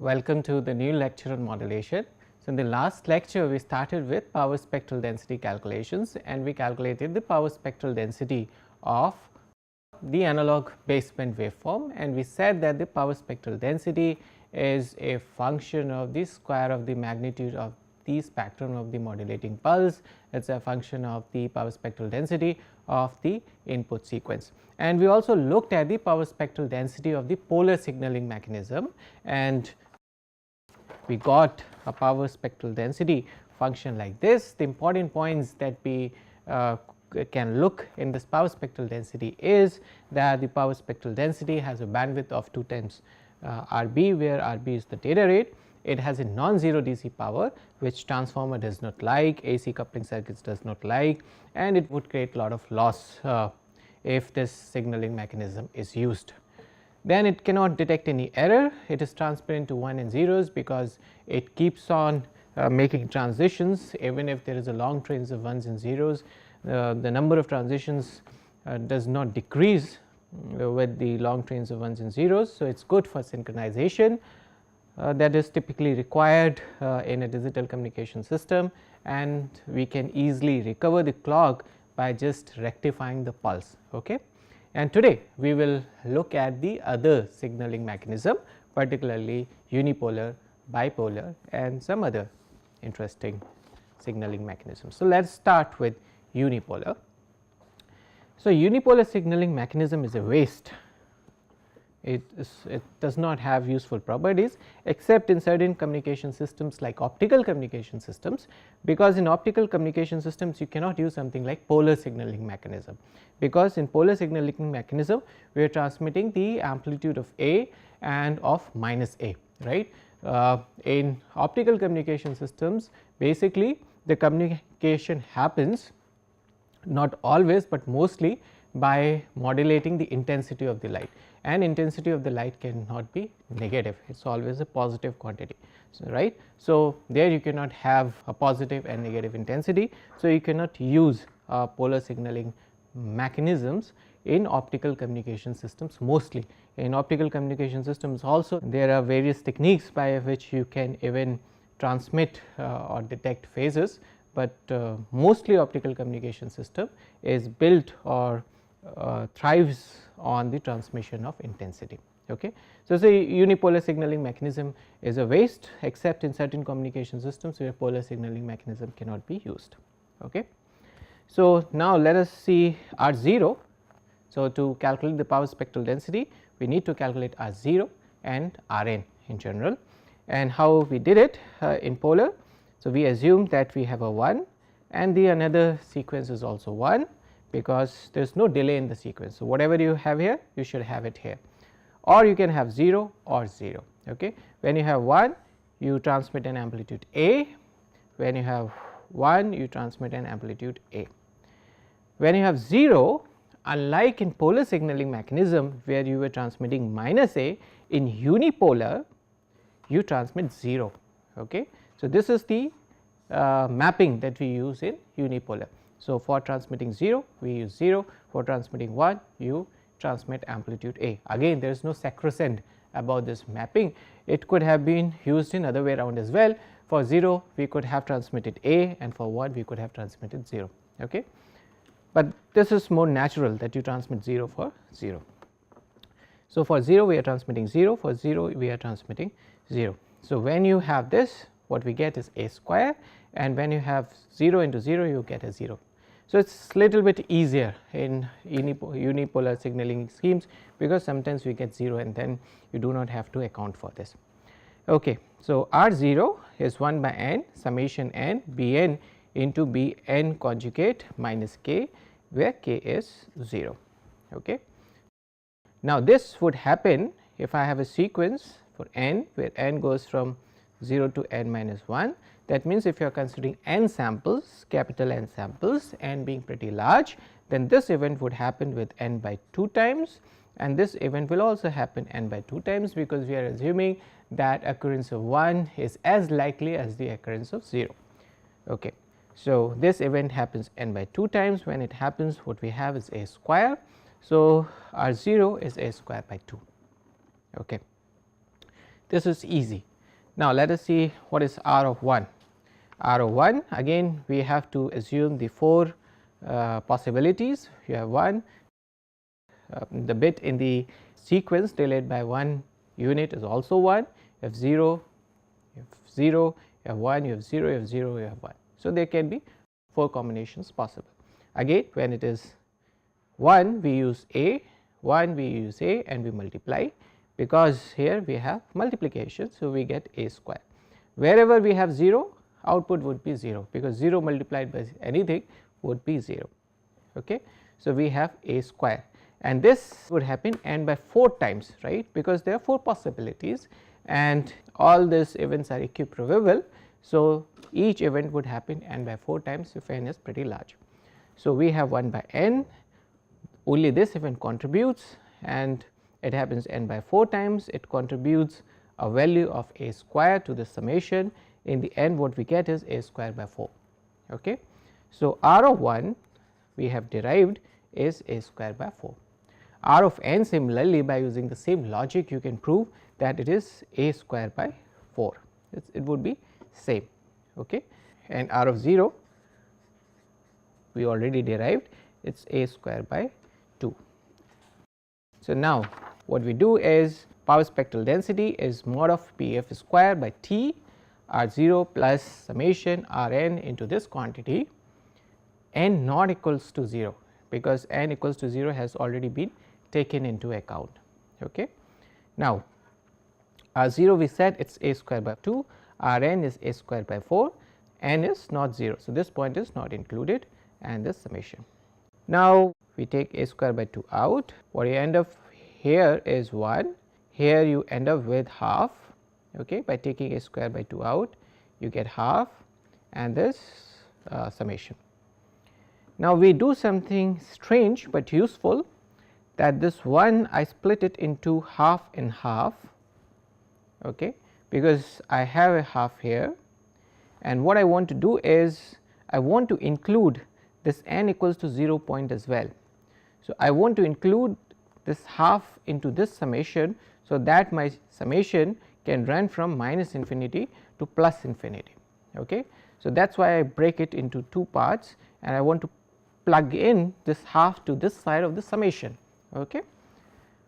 Welcome to the new lecture on modulation. So, in the last lecture we started with power spectral density calculations and we calculated the power spectral density of the analog baseband waveform, and we said that the power spectral density is a function of the square of the magnitude of the spectrum of the modulating pulse. It is a function of the power spectral density of the input sequence. And we also looked at the power spectral density of the polar signaling mechanism, and we got a power spectral density function like this. The important points that we can look in this power spectral density is that the power spectral density has a bandwidth of 2 times RB, where RB is the data rate. It has a non-zero DC power, which transformer does not like, AC coupling circuits does not like, and it would create a lot of loss if this signaling mechanism is used. Then it cannot detect any error. It is transparent to 1 and zeros because it keeps on making transitions even if there is a long trains of 1s and zeros. The number of transitions does not decrease with the long trains of 1s and zeros. So, it is good for synchronization that is typically required in a digital communication system, and we can easily recover the clock by just rectifying the pulse. Okay. And today we will look at the other signaling mechanism, particularly unipolar, bipolar and some other interesting signaling mechanisms. So, let us start with unipolar. So, unipolar signaling mechanism is a waste. It does not have useful properties except in certain communication systems like optical communication systems, because in optical communication systems you cannot use something like polar signaling mechanism, because in polar signaling mechanism we are transmitting the amplitude of A and of minus A, right. In optical communication systems, basically the communication happens not always but mostly by modulating the intensity of the light, and intensity of the light cannot be negative, it is always a positive quantity. So, right. So, there you cannot have a positive and negative intensity. So, you cannot use polar signaling mechanisms in optical communication systems mostly. In optical communication systems also there are various techniques by which you can even transmit or detect phases, but mostly optical communication system is built or thrives on the transmission of intensity. Okay. So, unipolar signaling mechanism is a waste except in certain communication systems where polar signaling mechanism cannot be used. Okay. So, now let us see R0. So, to calculate the power spectral density we need to calculate R0 and Rn in general, and how we did it in polar. So, we assume that we have a 1 and the another sequence is also 1, because there is no delay in the sequence. So, whatever you have here you should have it here, or you can have 0 or 0. Okay. When you have 1 you transmit an amplitude A, when you have 1 you transmit an amplitude A. When you have 0, unlike in polar signaling mechanism where you were transmitting minus A, in unipolar you transmit 0. Okay. So, this is the mapping that we use in unipolar. So, for transmitting 0 we use 0, for transmitting 1 you transmit amplitude A. Again there is no sacrosanct about this mapping, it could have been used in other way around as well. For 0 we could have transmitted A, and for 1 we could have transmitted 0. Okay. But this is more natural that you transmit 0 for 0. So, for 0 we are transmitting 0, for 0 we are transmitting 0. So, when you have this what we get is A square, and when you have 0 into 0 you get a 0. So, it is little bit easier in unipolar signaling schemes, because sometimes we get 0 and then you do not have to account for this. Okay. So, R0 is 1 by n summation n Bn into Bn conjugate minus k, where k is 0. Okay. Now, this would happen if I have a sequence for n where n goes from 0 to n minus 1. That means, if you are considering n samples, capital N samples, n being pretty large, then this event would happen with n by 2 times, and this event will also happen n by 2 times, because we are assuming that occurrence of 1 is as likely as the occurrence of 0. Okay. So, this event happens n by 2 times. When it happens what we have is A square. So, R0 is A square by 2. Okay. This is easy. Now, let us see what is R of 1. R of 1, again we have to assume the 4 possibilities. You have 1, the bit in the sequence delayed by 1 unit is also 1, you have 0, you have 0, you have 1, you have 0, you have 0, you have 1. So, there can be 4 combinations possible. Again, when it is 1 we use A, 1 we use A and we multiply, because here we have multiplication. So, we get A square. Wherever we have 0, output would be 0, because 0 multiplied by anything would be 0. Okay. So, we have A square, and this would happen n by 4 times, right, because there are 4 possibilities and all these events are equiprobable. So, each event would happen n by 4 times if n is pretty large. So, we have 1 by n, only this event contributes and it happens n by 4 times, it contributes a value of A square to the summation. In the end what we get is A square by 4. Okay. So, R of 1 we have derived is A square by 4. R of n, similarly, by using the same logic you can prove that it is A square by 4, it would be same. Okay. And R of 0 we already derived, it is A square by 2. So, now what we do is power spectral density is mod of P f square by T R 0 plus summation R n into this quantity, n not equals to 0, because n equals to 0 has already been taken into account. Okay. Now, R 0 we said it is A square by 2, R n is A square by 4, n is not 0. So, this point is not included and this summation. Now, we take A square by 2 out, what you end up here is 1, here you end up with half. Okay. By taking A square by 2 out you get half and this summation. Now, we do something strange but useful, that this 1 I split it into half and half, okay, because I have a half here, and what I want to do is I want to include this n equals to 0 point as well. So, I want to include this half into this summation, so that my summation can run from minus infinity to plus infinity. Okay. So, that is why I break it into 2 parts and I want to plug in this half to this side of the summation. Okay.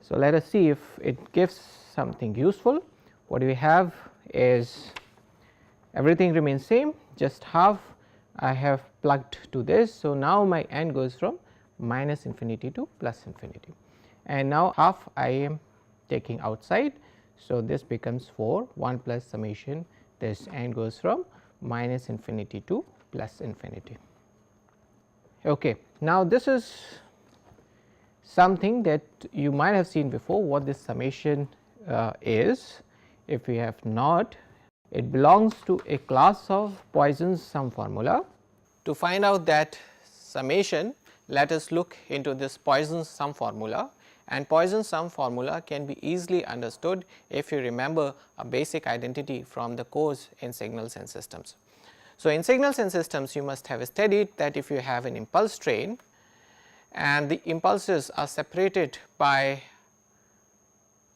So, let us see if it gives something useful. What we have is everything remains same, just half I have plugged to this. So, now my n goes from minus infinity to plus infinity, and now half I am taking outside. So, this becomes 4, 1 plus summation, this n goes from minus infinity to plus infinity. Okay. Now, this is something that you might have seen before, what this summation is. If we have not, it belongs to a class of Poisson's sum formula. To find out that summation, let us look into this Poisson's sum formula, and Poisson's sum formula can be easily understood if you remember a basic identity from the course in signals and systems. So, in signals and systems you must have studied that if you have an impulse train and the impulses are separated by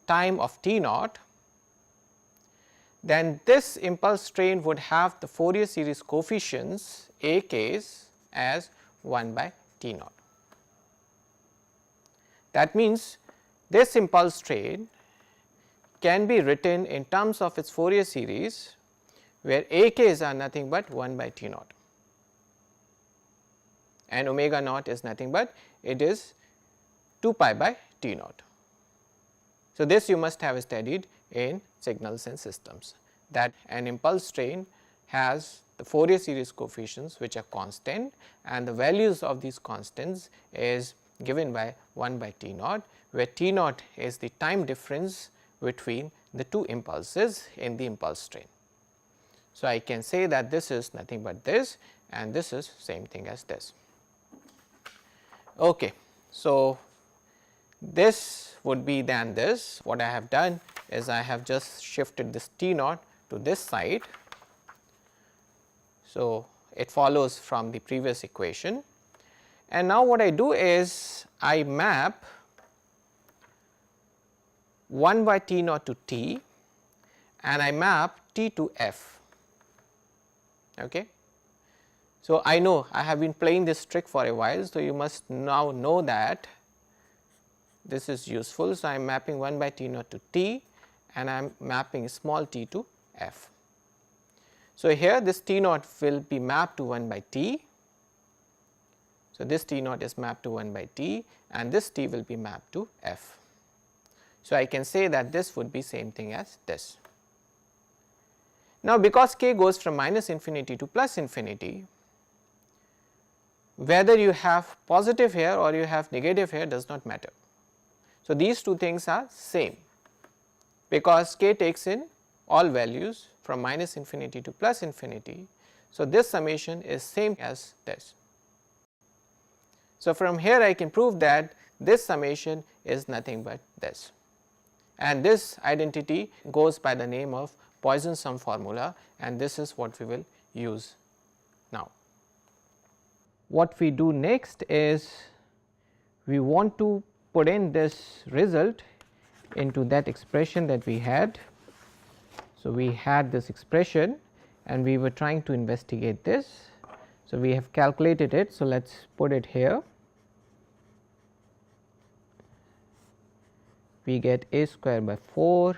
time of t naught, then this impulse train would have the Fourier series coefficients a k's as 1 by t naught. That means, this impulse train can be written in terms of its Fourier series, where a k's are nothing but 1 by t naught and omega naught is nothing but it is 2 pi by t naught. So, this you must have studied in signals and systems, that an impulse train has the Fourier series coefficients which are constant, and the values of these constants is given by 1 by t naught, where t naught is the time difference between the two impulses in the impulse train. So, I can say that this is nothing but this and this is same thing as this. Okay. So, this would be then this. What I have done is I have just shifted this t naught to this side. So, it follows from the previous equation, and now what I do is I map 1 by t naught to t, and I map T to F. Okay. So, I know I have been playing this trick for a while. So, you must now know that this is useful. So, I am mapping 1 by T naught to T and I am mapping small t to F. So, here this T naught will be mapped to 1 by T. So, this T naught is mapped to 1 by T and this T will be mapped to F. So, I can say that this would be same thing as this. Now, because k goes from minus infinity to plus infinity, whether you have positive here or you have negative here does not matter. So, these two things are same because k takes in all values from minus infinity to plus infinity. So, this summation is same as this. So, from here I can prove that this summation is nothing but this, and this identity goes by the name of Poisson sum formula, and this is what we will use now. What we do next is we want to put in this result into that expression that we had. So, we had this expression and we were trying to investigate this. So, we have calculated it. So, let us put it here. We get a square by 4,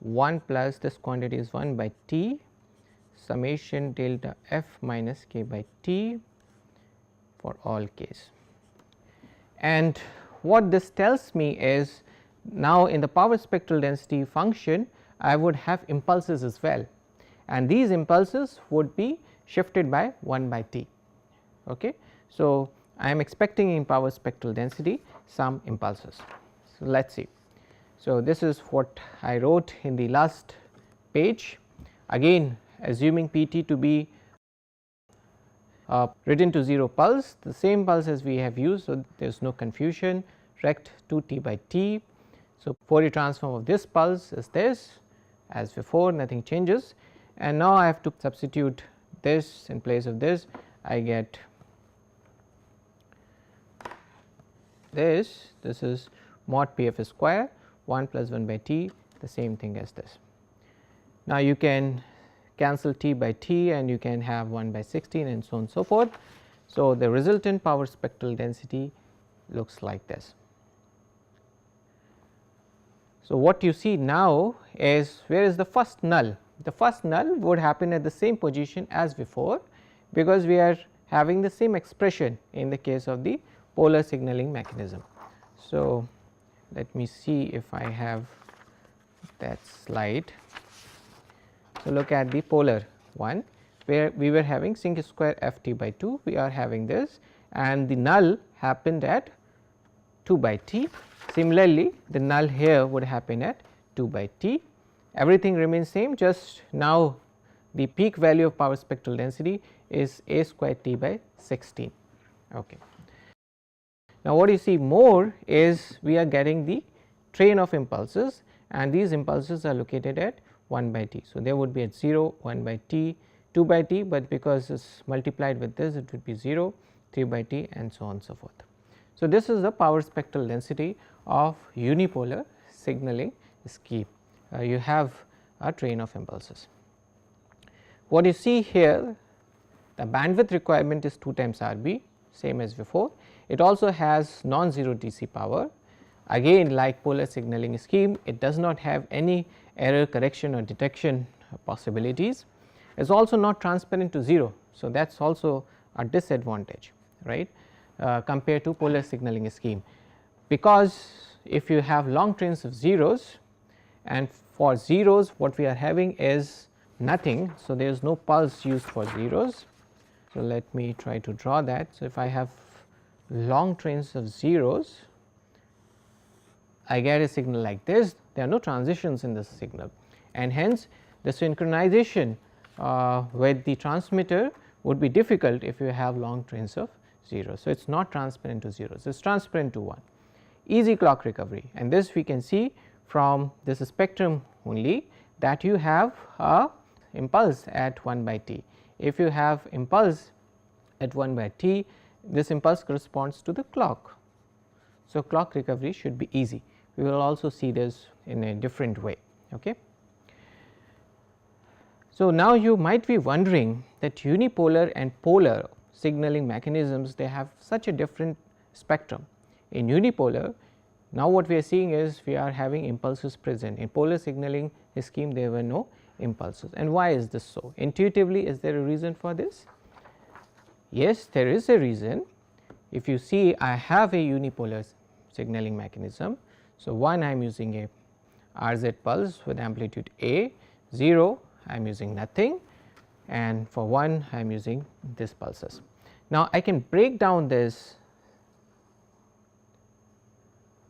1 plus this quantity is 1 by t summation delta f minus k by t for all k's. And what this tells me is now in the power spectral density function I would have impulses as well, and these impulses would be shifted by 1 by t. Okay. So, I am expecting in power spectral density some impulses. So, let us see. So, this is what I wrote in the last page, again assuming Pt to be written to 0 pulse, the same pulse as we have used. So, there is no confusion, rect 2 t by t. So, Fourier transform of this pulse is this, as before nothing changes, and now I have to substitute this in place of this. I get this is mod p f square 1 plus 1 by t, the same thing as this. Now, you can cancel t by t and you can have 1 by 16 and so on and so forth. So, the resultant power spectral density looks like this. So, what you see now is where is the first null? The first null would happen at the same position as before, because we are having the same expression in the case of the polar signaling mechanism. So, let me see if I have that slide. So, look at the polar one where we were having sink square f t by 2, we are having this, and the null happened at 2 by t. Similarly, the null here would happen at 2 by t. Everything remains same, just now the peak value of power spectral density is a square t by 16. Okay. Now, what you see more is we are getting the train of impulses, and these impulses are located at 1 by t. So, there would be at 0, 1 by t, 2 by t, but because it is multiplied with this it would be 0, 3 by t and so on and so forth. So, this is the power spectral density of unipolar signaling scheme. You have a train of impulses. What you see here, the bandwidth requirement is 2 times RB, same as before. It also has non-zero DC power. Again, like polar signaling scheme, it does not have any error correction or detection possibilities. It is also not transparent to 0. So, that is also a disadvantage, right, compared to polar signaling scheme, because if you have long trains of zeros, and for zeros what we are having is nothing. So, there is no pulse used for zeros. So, let me try to draw that. So, if I have long trains of zeros, I get a signal like this, there are no transitions in this signal, and hence the synchronization with the transmitter would be difficult if you have long trains of zeros. So, it is not transparent to zeros, it is transparent to 1. Easy clock recovery, and this we can see from this spectrum only, that you have a impulse at 1 by t. If you have impulse at 1 by t, this impulse corresponds to the clock. So, clock recovery should be easy. We will also see this in a different way. Okay. So, now you might be wondering that unipolar and polar signaling mechanisms, they have such a different spectrum. In unipolar, now what we are seeing is we are having impulses present. In polar signaling scheme, there were no impulses. And why is this so? Intuitively, is there a reason for this? Yes, there is a reason. If you see, I have a unipolar signaling mechanism. So, 1 I am using a RZ pulse with amplitude A, 0 I am using nothing, and for 1 I am using this pulses. Now, I can break down this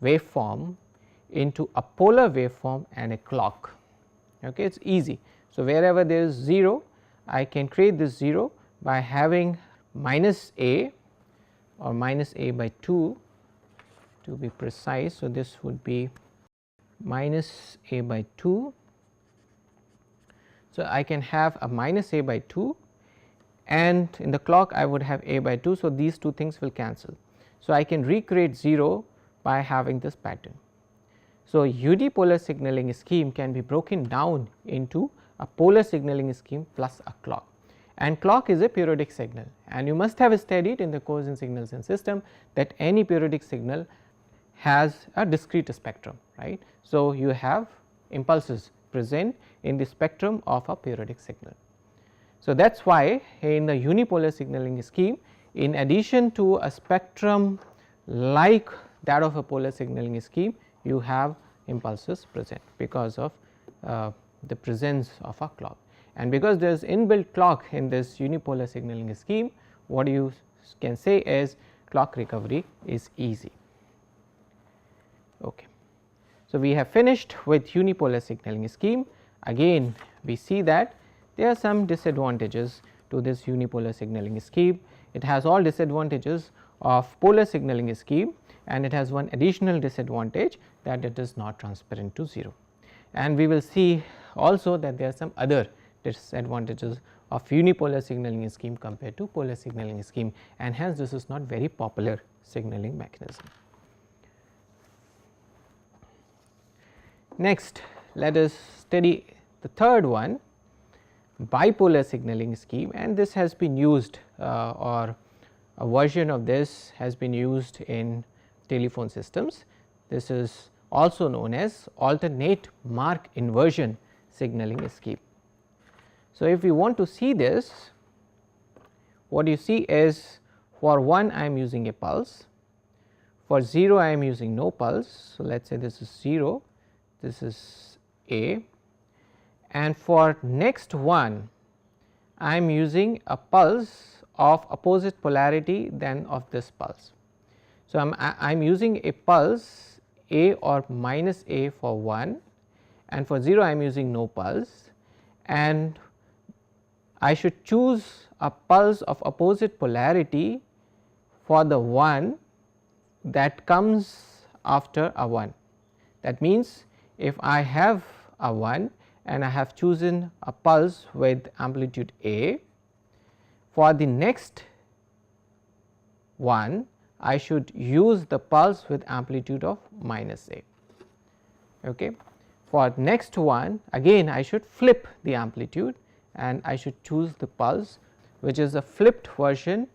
waveform into a polar waveform and a clock. Okay, it is easy. So, wherever there is 0, I can create this 0 by having minus A or minus A by 2 to be precise. So, this would be minus A by 2. So, I can have a minus A by 2, and in the clock I would have A by 2. So, these two things will cancel. So, I can recreate 0 by having this pattern. So, unipolar signaling scheme can be broken down into a polar signaling scheme plus a clock, and clock is a periodic signal, and you must have studied in the course in signals and system that any periodic signal has a discrete spectrum, right. So, you have impulses present in the spectrum of a periodic signal. So, that is why in the unipolar signaling scheme, in addition to a spectrum like that of a polar signaling scheme, you have impulses present because of the presence of a clock. And because there is inbuilt clock in this unipolar signaling scheme, what you can say is clock recovery is easy. Okay. So, we have finished with unipolar signaling scheme. Again, we see that there are some disadvantages to this unipolar signaling scheme. It has all disadvantages of polar signaling scheme, and it has one additional disadvantage, that it is not transparent to 0. And we will see also that there are some other disadvantages of unipolar signaling scheme compared to polar signaling scheme, and hence this is not very popular signaling mechanism. Next, let us study the third one, bipolar signaling scheme, and this has been used or a version of this has been used in telephone systems. This is also known as alternate mark inversion signaling scheme. So, if we want to see this, what you see is for 1 I am using a pulse, for 0 I am using no pulse. So, let us say this is 0, this is A, and for next one I am using a pulse of opposite polarity than of this pulse. So, I am using a pulse A or minus A for 1, and for 0 I am using no pulse, and I should choose a pulse of opposite polarity for the 1 that comes after a 1. That means, if I have a 1 and I have chosen a pulse with amplitude A, for the next one I should use the pulse with amplitude of minus A. Okay. For next one again I should flip the amplitude and I should choose the pulse which is a flipped version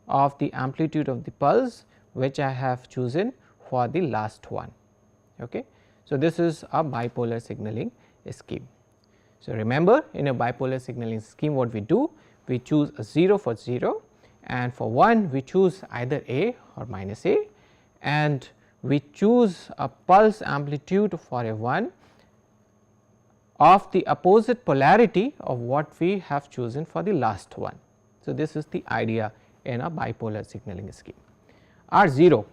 of the amplitude of the pulse which I have chosen for the last one. Okay. So, this is a bipolar signaling scheme. So, remember, in a bipolar signaling scheme what we do, we choose a 0 for 0, and for 1 we choose either A or minus A, and we choose a pulse amplitude for a 1 of the opposite polarity of what we have chosen for the last one. So, this is the idea in a bipolar signaling scheme. R0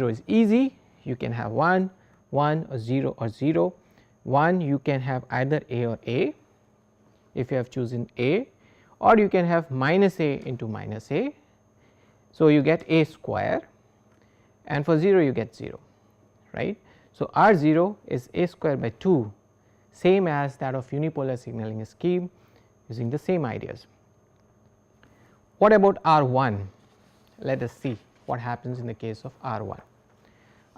is easy, you can have 1 or 0 or 0. 1 you can have either A or A if you have chosen A, or you can have minus A into minus A. So, you get A square, and for 0 you get 0, right. So, R0 is A square by 2, same as that of unipolar signaling scheme using the same ideas. What about R1? Let us see what happens in the case of R1.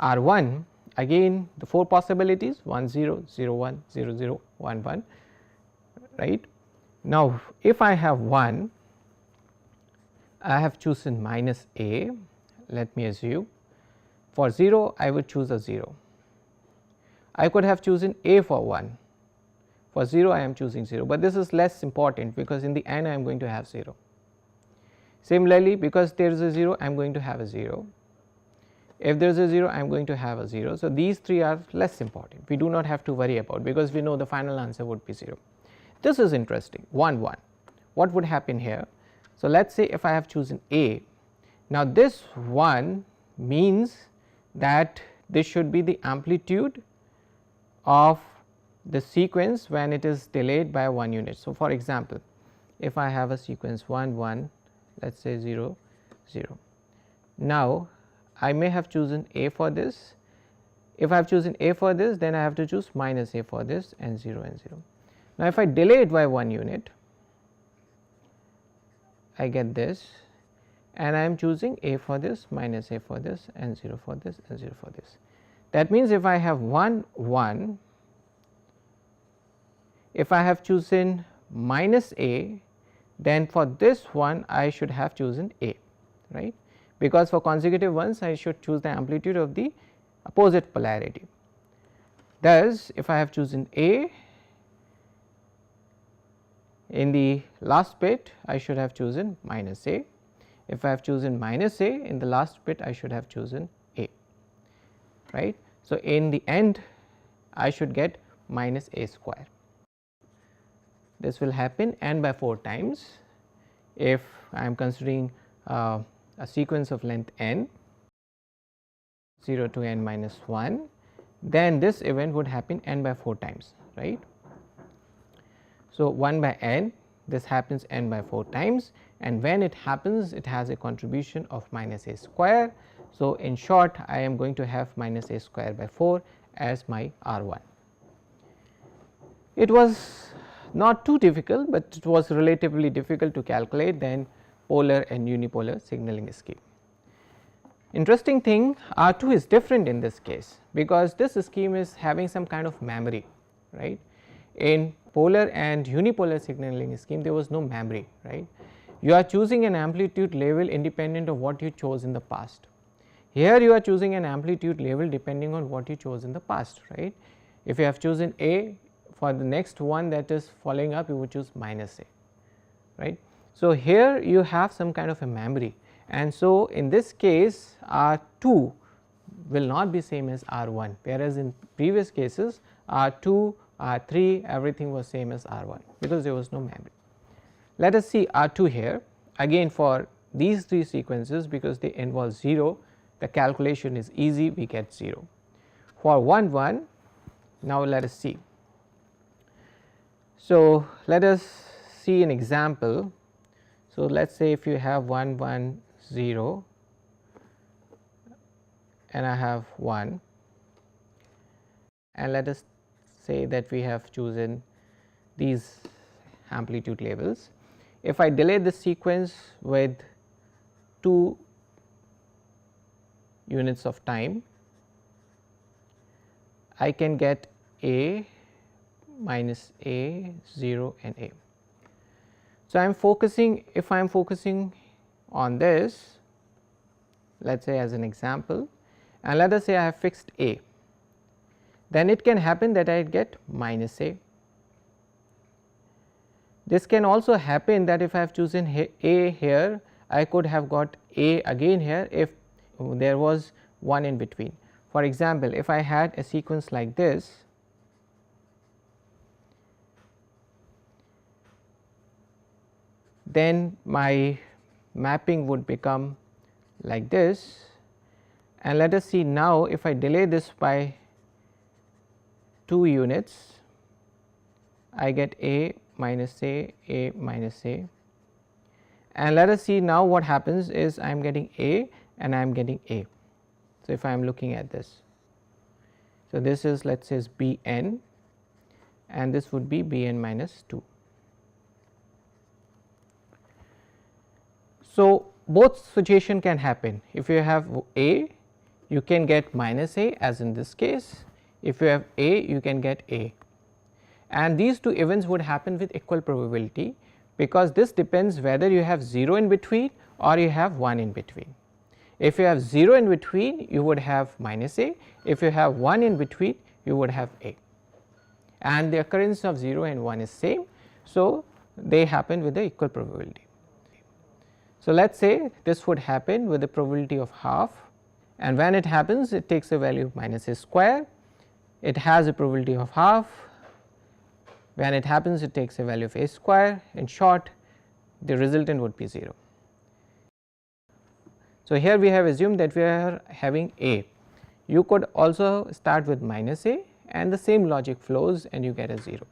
R1, again the 4 possibilities 1 0, 0 1, 0 0, 1 1, right. Now, if I have 1, I have chosen minus a, let me assume. For 0, I would choose a 0. I could have chosen a for 1, for 0 I am choosing 0, but this is less important because in the end I am going to have 0. Similarly, because there is a 0, I am going to have a 0. If there is a 0, I am going to have a 0. So, these 3 are less important, we do not have to worry about, because we know the final answer would be 0. This is interesting, 1 1. What would happen here? So, let us say if I have chosen a, now this 1 means that this should be the amplitude of the sequence when it is delayed by 1 unit. So, for example, if I have a sequence 1 1, let us say 0 0. Now, I may have chosen a for this. If I have chosen a for this, then I have to choose minus a for this and 0 and 0. Now, if I delay it by 1 unit, I get this, and I am choosing a for this, minus a for this and 0 for this and 0 for this. That means, if I have 1 1, if I have chosen minus a, then for this one I should have chosen a, right, because for consecutive ones I should choose the amplitude of the opposite polarity. Thus, if I have chosen a, in the last bit I should have chosen minus a. If I have chosen minus a, in the last bit I should have chosen a, right. So, in the end I should get minus a square. This will happen n by 4 times if I am considering a sequence of length n 0 to n minus 1, then this event would happen n by 4 times, right. So, 1 by n, this happens n by 4 times, and when it happens it has a contribution of minus a square. So, in short I am going to have minus a square by 4 as my R 1. It was not too difficult, but it was relatively difficult to calculate than polar and unipolar signaling scheme. Interesting thing, R 2 is different in this case, because this scheme is having some kind of memory, right. In polar and unipolar signaling scheme there was no memory, right. You are choosing an amplitude level independent of what you chose in the past. Here you are choosing an amplitude level depending on what you chose in the past, right. If you have chosen a, for the next one that is following up you would choose minus a, right. So, here you have some kind of a memory, and so in this case R 2 will not be same as R 1, whereas in previous cases R 2, R 3 everything was same as R 1 because there was no memory. Let us see R 2 here again for these 3 sequences, because they involve 0, the calculation is easy, we get 0. For 1 1, now let us see. So, let us see an example. So, let us say if you have 1 1 0 and I have 1, and let us say that we have chosen these amplitude levels. If I delay the sequence with 2 units of time, I can get a, minus a, 0 and a. So, I am focusing, if I am focusing on this, let us say as an example, and let us say I have fixed a, then it can happen that I get minus a. This can also happen that if I have chosen a here, I could have got a again here if there was 1 in between. For example, if I had a sequence like this, then my mapping would become like this, and let us see now if I delay this by 2 units, I get a minus a minus a, and let us see now what happens is I am getting a and I am getting a. So, if I am looking at this, so this is let us say is b n and this would be b n minus 2. So, both situation can happen. If you have a, you can get minus a as in this case. If you have a, you can get a, and these two events would happen with equal probability, because this depends whether you have 0 in between or you have 1 in between. If you have 0 in between, you would have minus a, if you have 1 in between, you would have a, and the occurrence of 0 and 1 is same. So, they happen with the equal probability. So, let us say this would happen with the probability of half, and when it happens it takes a value of minus a square, it has a probability of half, when it happens it takes a value of a square, in short the resultant would be 0. So, here we have assumed that we are having a, you could also start with minus a and the same logic flows and you get a 0.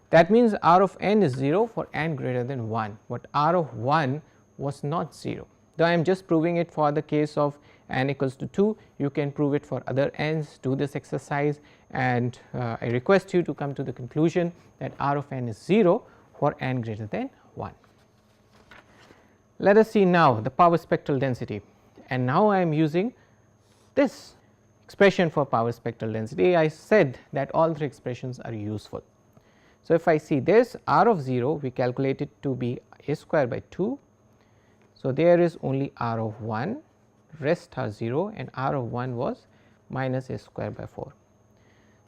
That means R of n is 0 for n greater than 1, but R of 1 was not 0, though I am just proving it for the case of n equals to 2, you can prove it for other n's, do this exercise, and I request you to come to the conclusion that R of n is 0 for n greater than 1. Let us see now the power spectral density, and now I am using this expression for power spectral density. I said that all three expressions are useful. So, if I see this R of 0, we calculate it to be a square by 2. So, there is only R of 1, rest are 0, and R of 1 was minus a square by 4.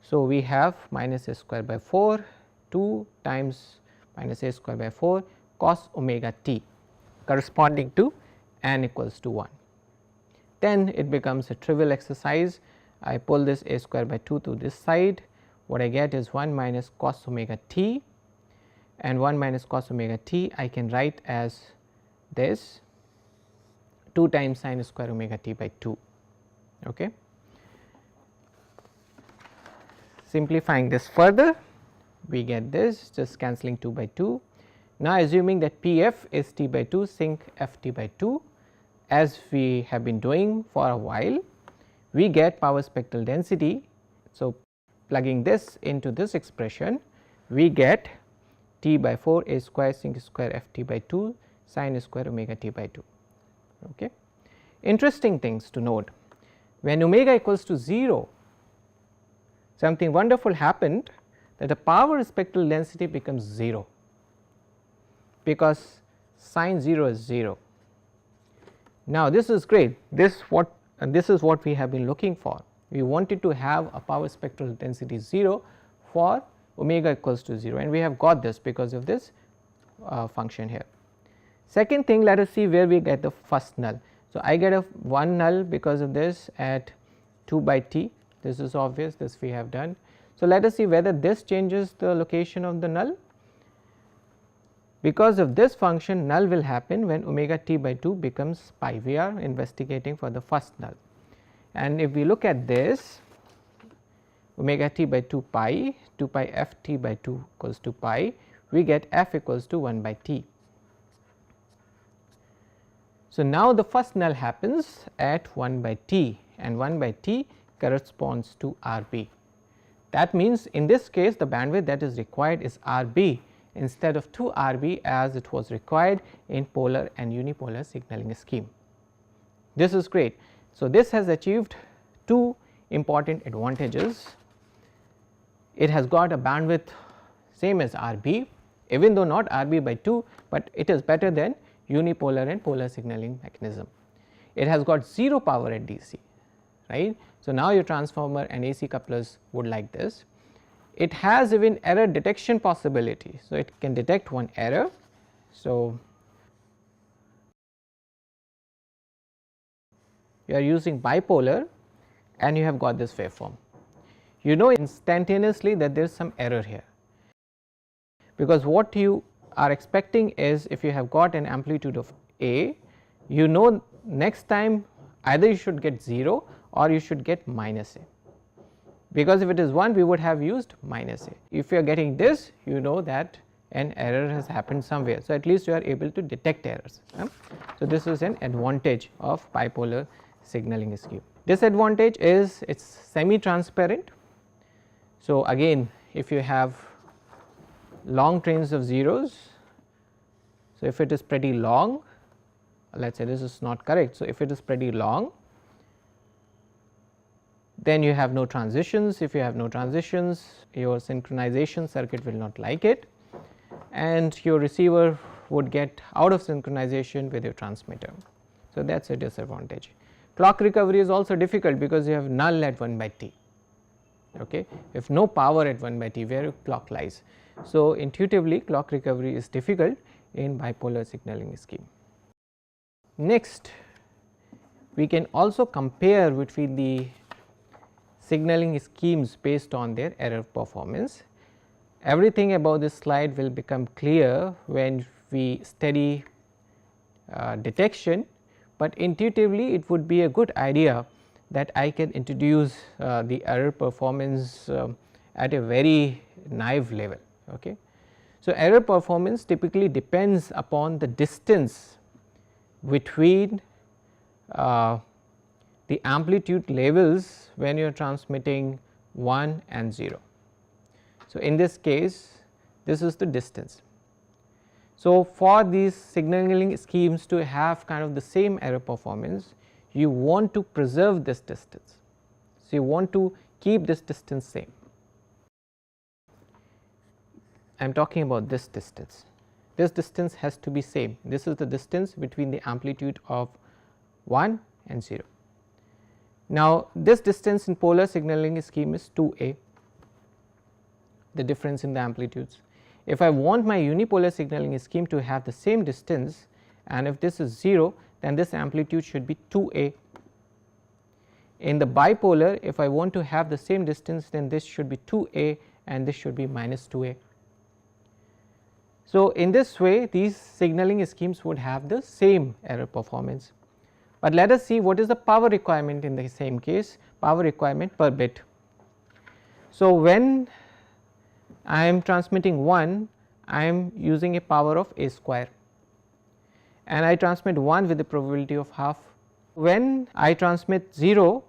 So, we have minus a square by 4, 2 times minus a square by 4 cos omega t corresponding to n equals to 1. Then it becomes a trivial exercise. I pull this a square by 2 to this side, what I get is 1 minus cos omega t, and 1 minus cos omega t I can write as this 2 times sin square omega t by 2. Okay. Simplifying this further, we get this, just cancelling 2 by 2. Now, assuming that P f is t by 2, sinc f t by 2, as we have been doing for a while, we get power spectral density. So, plugging this into this expression, we get t by 4 a square sinc square f t by 2 sin square omega t by 2. Okay. Interesting things to note, when omega equals to 0, something wonderful happened, that the power spectral density becomes 0, because sin 0 is 0. Now, this is great, this is what we have been looking for. We wanted to have a power spectral density 0 for omega equals to 0, and we have got this because of this function here. Second thing, let us see where we get the first null. So, I get a 1 null because of this at 2 by t, this is obvious, this we have done. So, let us see whether this changes the location of the null. Because of this function, null will happen when omega t by 2 becomes pi. We are investigating for the first null, and if we look at this, omega t by 2 pi f t by 2 equals to pi, we get f equals to 1 by t. So, now the first null happens at 1 by t, and 1 by t corresponds to R b. That means, in this case the bandwidth that is required is R b instead of 2 R b as it was required in polar and unipolar signaling scheme. This is great. So, this has achieved two important advantages. It has got a bandwidth same as R b, even though not R b by 2, but it is better than unipolar and polar signaling mechanism. It has got 0 power at DC, right. So, now your transformer and AC couplers would like this. It has even error detection possibility. So, it can detect one error. So, you are using bipolar and you have got this waveform. You know instantaneously that there is some error here, because what you are expecting is, if you have got an amplitude of A, you know next time either you should get 0 or you should get minus A, because if it is 1 we would have used minus A. If you are getting this, you know that an error has happened somewhere. So, at least you are able to detect errors. So, this is an advantage of bipolar signaling scheme. Disadvantage is it is semi transparent. So, again if you have long trains of zeros, so if it is pretty long, let us say this is not correct. So, if it is pretty long, then you have no transitions. If you have no transitions, your synchronization circuit will not like it, and your receiver would get out of synchronization with your transmitter. So, that is a disadvantage. Clock recovery is also difficult because you have null at 1 by T. Okay. If no power at 1 by T, where clock lies. So, intuitively clock recovery is difficult in bipolar signaling scheme. Next, we can also compare between the signaling schemes based on their error performance. Everything about this slide will become clear when we study detection, but intuitively it would be a good idea that I can introduce the error performance at a very naive level. Okay. So, error performance typically depends upon the distance between the amplitude levels when you are transmitting 1 and 0. So, in this case this is the distance. So, for these signaling schemes to have kind of the same error performance, you want to preserve this distance. So, you want to keep this distance same. I am talking about this distance. This distance has to be same. This is the distance between the amplitude of 1 and 0. Now, this distance in polar signaling scheme is 2a, the difference in the amplitudes. If I want my unipolar signaling scheme to have the same distance, and if this is 0, then this amplitude should be 2a. In the bipolar, if I want to have the same distance, then this should be 2a and this should be minus 2a. So, in this way these signaling schemes would have the same error performance. But let us see what is the power requirement in the same case, power requirement per bit. So, when I am transmitting 1, I am using a power of a square, and I transmit 1 with the probability of half. When I transmit 0,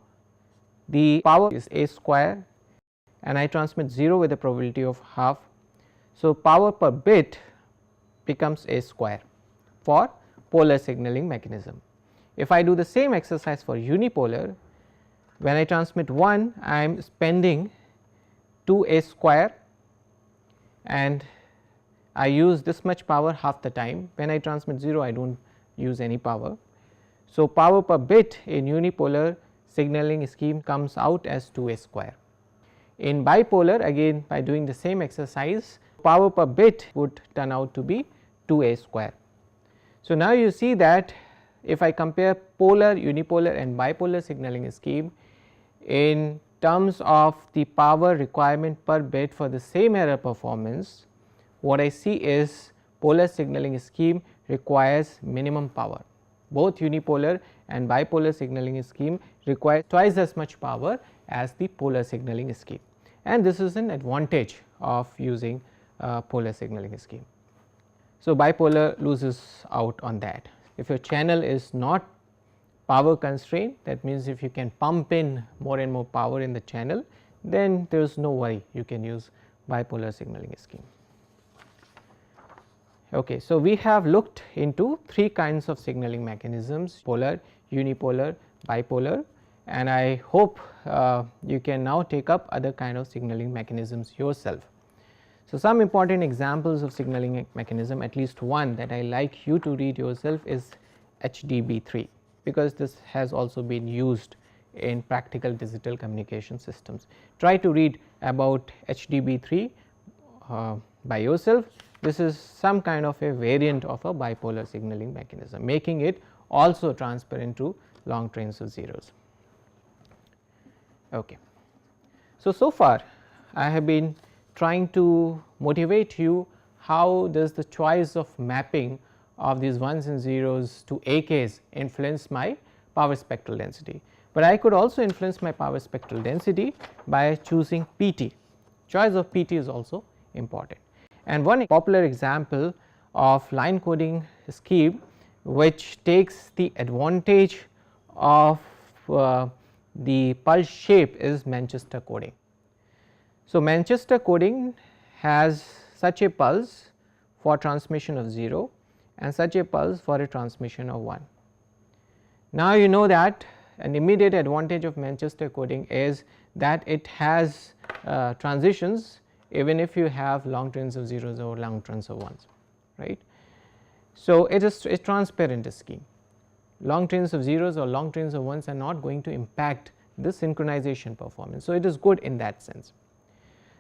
the power is a square, and I transmit 0 with the probability of half. So, power per bit becomes a square for polar signaling mechanism. If I do the same exercise for unipolar, when I transmit 1, I am spending 2a square, and I use this much power half the time. When I transmit 0, I do not use any power. So, power per bit in unipolar signaling scheme comes out as 2a square. In bipolar, again by doing the same exercise, power per bit would turn out to be 2a square. So, now you see that if I compare polar, unipolar and bipolar signaling scheme in terms of the power requirement per bit for the same error performance, what I see is polar signaling scheme requires minimum power. Both unipolar and bipolar signaling scheme require twice as much power as the polar signaling scheme, and this is an advantage of using polar signaling scheme. So, bipolar loses out on that. If your channel is not power constrained, that means if you can pump in more and more power in the channel, then there is no worry, you can use bipolar signaling scheme. Okay, so, we have looked into 3 kinds of signaling mechanisms: polar, unipolar, bipolar, and I hope you can now take up other kind of signaling mechanisms yourself. So, some important examples of signaling mechanism, at least one that I like you to read yourself is HDB3, because this has also been used in practical digital communication systems. Try to read about HDB3 by yourself. This is some kind of a variant of a bipolar signaling mechanism, making it also transparent to long trains of zeros. Okay. So far I have been trying to motivate you how does the choice of mapping of these 1s and zeros to AKs influence my power spectral density, but I could also influence my power spectral density by choosing PT. Choice of PT is also important, and one popular example of line coding scheme which takes the advantage of the pulse shape is Manchester coding. So, Manchester coding has such a pulse for transmission of 0 and such a pulse for a transmission of 1. Now, you know that an immediate advantage of Manchester coding is that it has transitions even if you have long trains of zeros or long trains of ones, right. So, it is a transparent scheme. Long trains of zeros or long trains of ones are not going to impact the synchronization performance. So, it is good in that sense.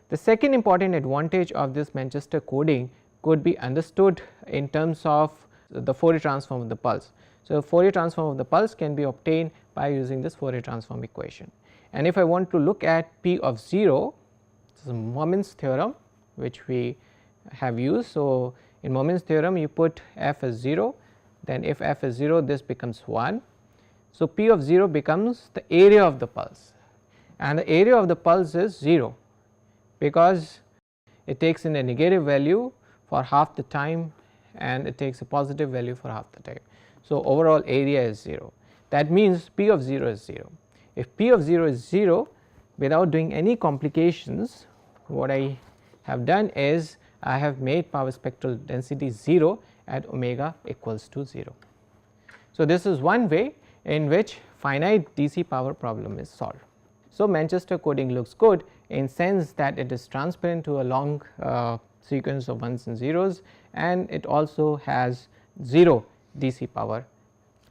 The second important advantage of this Manchester coding could be understood in terms of the Fourier transform of the pulse. So, Fourier transform of the pulse can be obtained by using this Fourier transform equation. And if I want to look at P of 0, this is Moment's theorem which we have used. So, in Moment's theorem you put f as 0, then if f is 0 this becomes 1. So, P of 0 becomes the area of the pulse, and the area of the pulse is 0 because it takes in a negative value for half the time and it takes a positive value for half the time. So, overall area is 0, that means P of 0 is 0. If P of 0 is 0, without doing any complications, what I have done is I have made power spectral density 0 at omega equals to 0. So, this is one way in which finite DC power problem is solved. So, Manchester coding looks good in sense that it is transparent to a long sequence of ones and zeros, and it also has 0 DC power,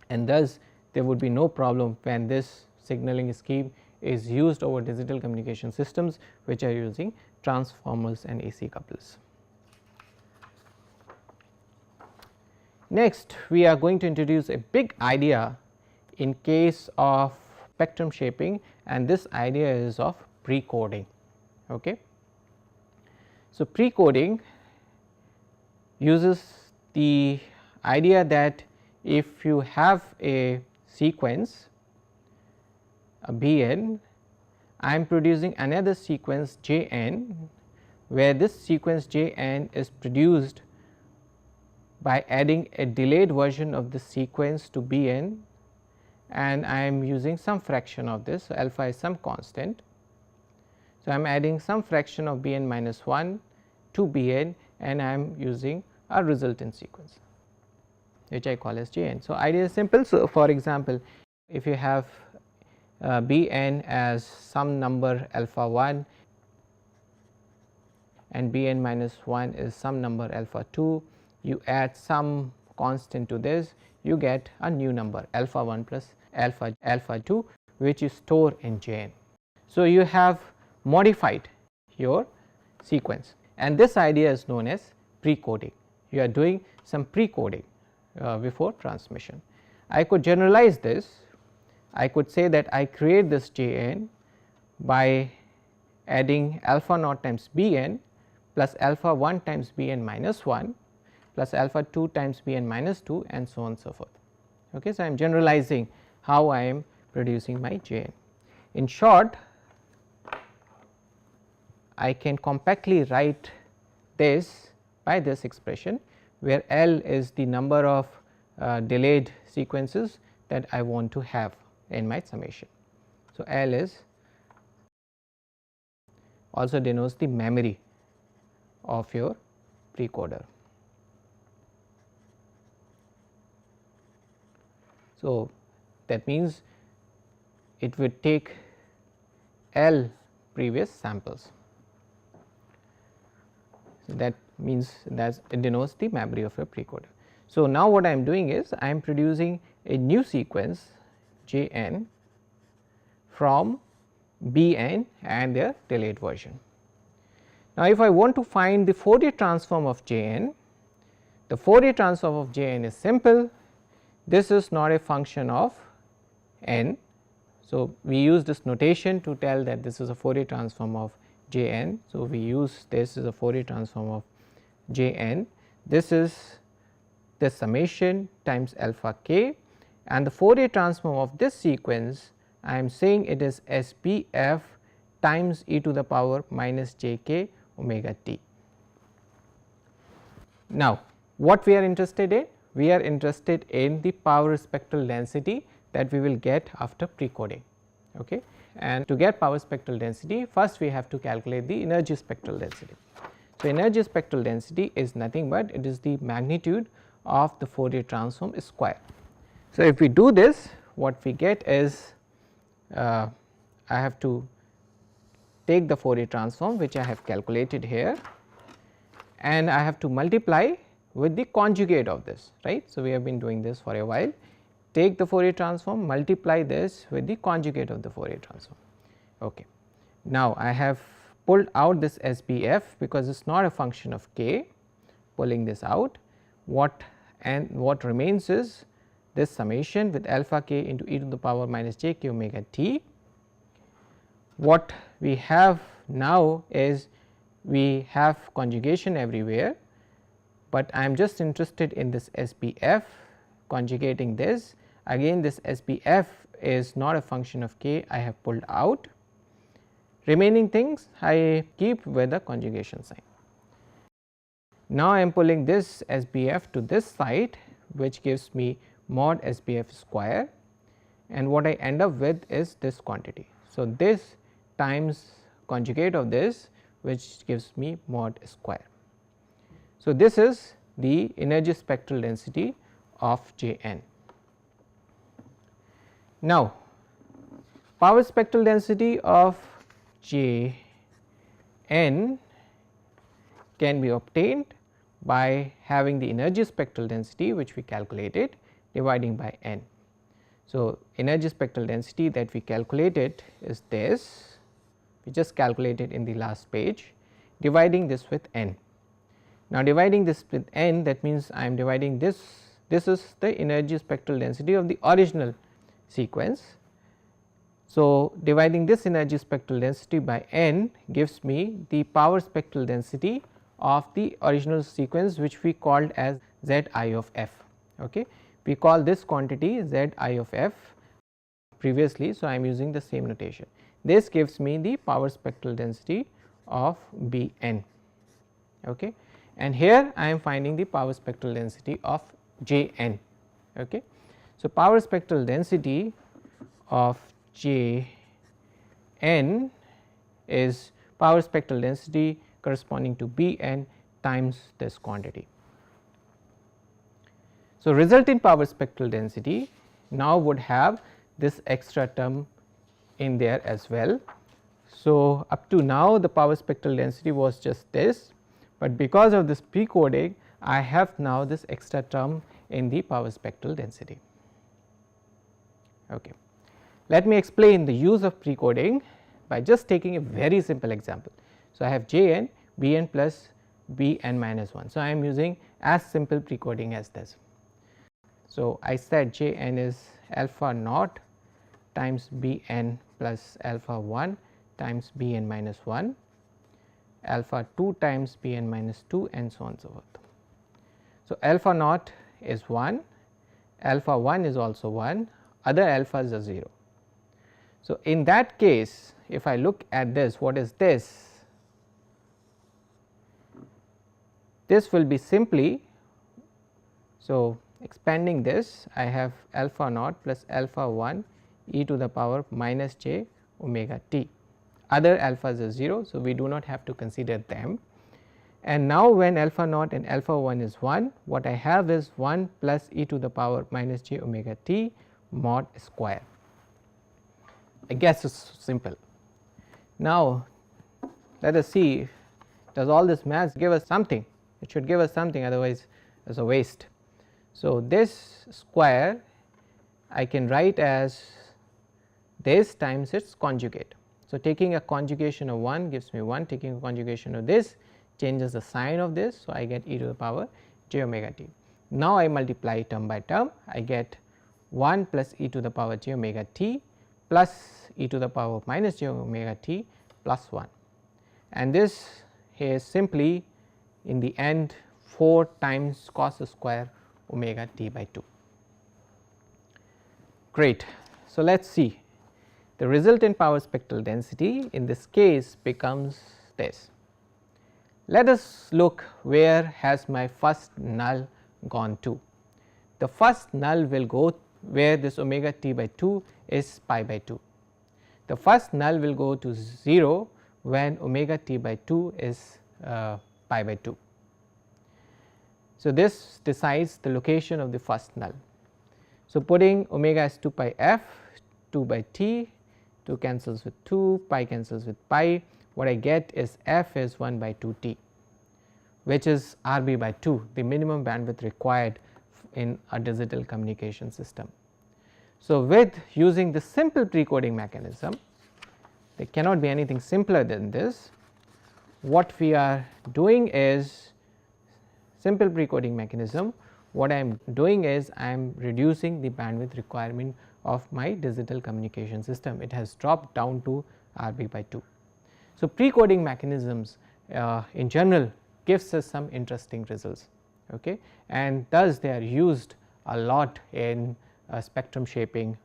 and thus there would be no problem when this signaling scheme is used over digital communication systems which are using transformers and AC couplers. Next, we are going to introduce a big idea in case of spectrum shaping, and this idea is of precoding. Okay. So, precoding uses the idea that if you have a sequence a Bn, I am producing another sequence Jn, where this sequence Jn is produced by adding a delayed version of the sequence to Bn, and I am using some fraction of this. So, alpha is some constant. So, I am adding some fraction of Bn minus 1 to Bn, and I am using a resultant sequence which I call as Jn. So, idea is simple. So, for example, if you have Bn as some number alpha 1 and Bn minus 1 is some number alpha 2, you add some constant to this, you get a new number alpha 1 plus alpha 2, which you store in Jn. So, you have modified your sequence, and this idea is known as precoding. You are doing some precoding before transmission. I could generalize this. I could say that I create this Jn by adding alpha naught times Bn plus alpha 1 times Bn minus 1 plus alpha 2 times Bn minus 2, and so on and so forth. Okay. So, I am generalizing how I am producing my Jn. In short, I can compactly write this by this expression, where L is the number of delayed sequences that I want to have in my summation. So, L is also denotes the memory of your precoder. So, that means it would take L previous samples. So, that means that it denotes the memory of a precoder. So, now what I am doing is I am producing a new sequence Jn from Bn and their delayed version. Now, if I want to find the Fourier transform of Jn, the Fourier transform of Jn is simple. This is not a function of n. So, we use this notation to tell that this is a Fourier transform of Jn. So, we use this as a Fourier transform of Jn. This is the summation times alpha k, and the Fourier transform of this sequence I am saying it is SPF times e to the power minus j k omega t. Now, what we are interested in? We are interested in the power spectral density that we will get after precoding. Okay. And to get power spectral density, first we have to calculate the energy spectral density. So, energy spectral density is nothing but it is the magnitude of the Fourier transform square. So, if we do this, what we get is I have to take the Fourier transform which I have calculated here, and I have to multiply with the conjugate of this, right. So, we have been doing this for a while. Take the Fourier transform, multiply this with the conjugate of the Fourier transform. Okay. Now, I have pulled out this SBF because it is not a function of k, pulling this out. What remains is this summation with alpha k into e to the power minus j k omega t. What we have now is we have conjugation everywhere, but I am just interested in this SBF conjugating this. Again this SBF is not a function of k, I have pulled out. Remaining things I keep with the conjugation sign. Now, I am pulling this SBF to this side, which gives me mod SBF square, and what I end up with is this quantity. So, this times conjugate of this, which gives me mod square. So, this is the energy spectral density of J n. Now, power spectral density of J n can be obtained by having the energy spectral density which we calculated dividing by n. So, energy spectral density that we calculated is this, we just calculated in the last page, dividing this with n. Now, dividing this with n, that means I am dividing this is the energy spectral density of the original sequence. So, dividing this energy spectral density by n gives me the power spectral density of the original sequence, which we called as Z I of f. Okay. We call this quantity Z I of f previously. So, I am using the same notation. This gives me the power spectral density of B n. Okay. And here I am finding the power spectral density of J n. Okay. So, power spectral density of J n is power spectral density corresponding to B n times this quantity. So, resultant power spectral density now would have this extra term in there as well. So, up to now the power spectral density was just this, but because of this precoding I have now this extra term in the power spectral density. Okay. Let me explain the use of precoding by just taking a very simple example. So, I have J n B n plus B n minus 1. So, I am using as simple precoding as this. So, I said J n is alpha naught times B n plus alpha 1 times B n minus 1, alpha 2 times B n minus 2, and so on and so forth. So, alpha naught is 1, alpha 1 is also 1, other alphas are 0. So, in that case if I look at this, what is this? This will be simply, so expanding this, I have alpha naught plus alpha 1 e to the power minus j omega t, other alphas are 0. So, we do not have to consider them, and now when alpha naught and alpha 1 is 1, what I have is 1 plus e to the power minus j omega t mod square. I guess it is simple. Now, let us see, does all this math give us something? It should give us something, otherwise it is a waste. So, this square I can write as this times its conjugate. So, taking a conjugation of 1 gives me 1, taking a conjugation of this changes the sign of this. So, I get e to the power j omega t. Now, I multiply term by term, I get 1 plus e to the power j omega t plus e to the power minus j omega t plus 1, and this is simply in the end 4 times cos square omega t by 2. Great. So, let us see, the resultant power spectral density in this case becomes this. Let us look where has my first null gone to. The first null will go where this omega t by 2 is pi by 2. The first null will go to 0 when omega t by 2 is pi by 2. So, this decides the location of the first null. So, putting omega as 2 pi f, 2 by t, 2 cancels with 2, pi cancels with pi, what I get is f is 1 by 2 t, which is Rb by 2, the minimum bandwidth required in a digital communication system. So, with using the simple precoding mechanism, there cannot be anything simpler than this. What we are doing is simple precoding mechanism. What I am doing is I am reducing the bandwidth requirement of my digital communication system. It has dropped down to Rb by 2. So, precoding mechanisms in general gives us some interesting results, okay, and thus they are used a lot in spectrum shaping.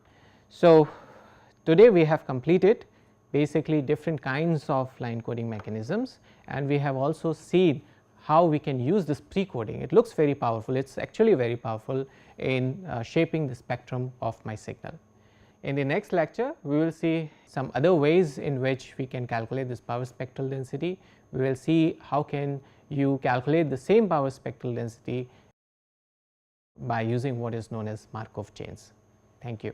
So, today we have completed basically different kinds of line coding mechanisms, and we have also seen how we can use this precoding. It looks very powerful, it is actually very powerful in shaping the spectrum of my signal. In the next lecture, we will see some other ways in which we can calculate this power spectral density. We will see how can you calculate the same power spectral density by using what is known as Markov chains. Thank you.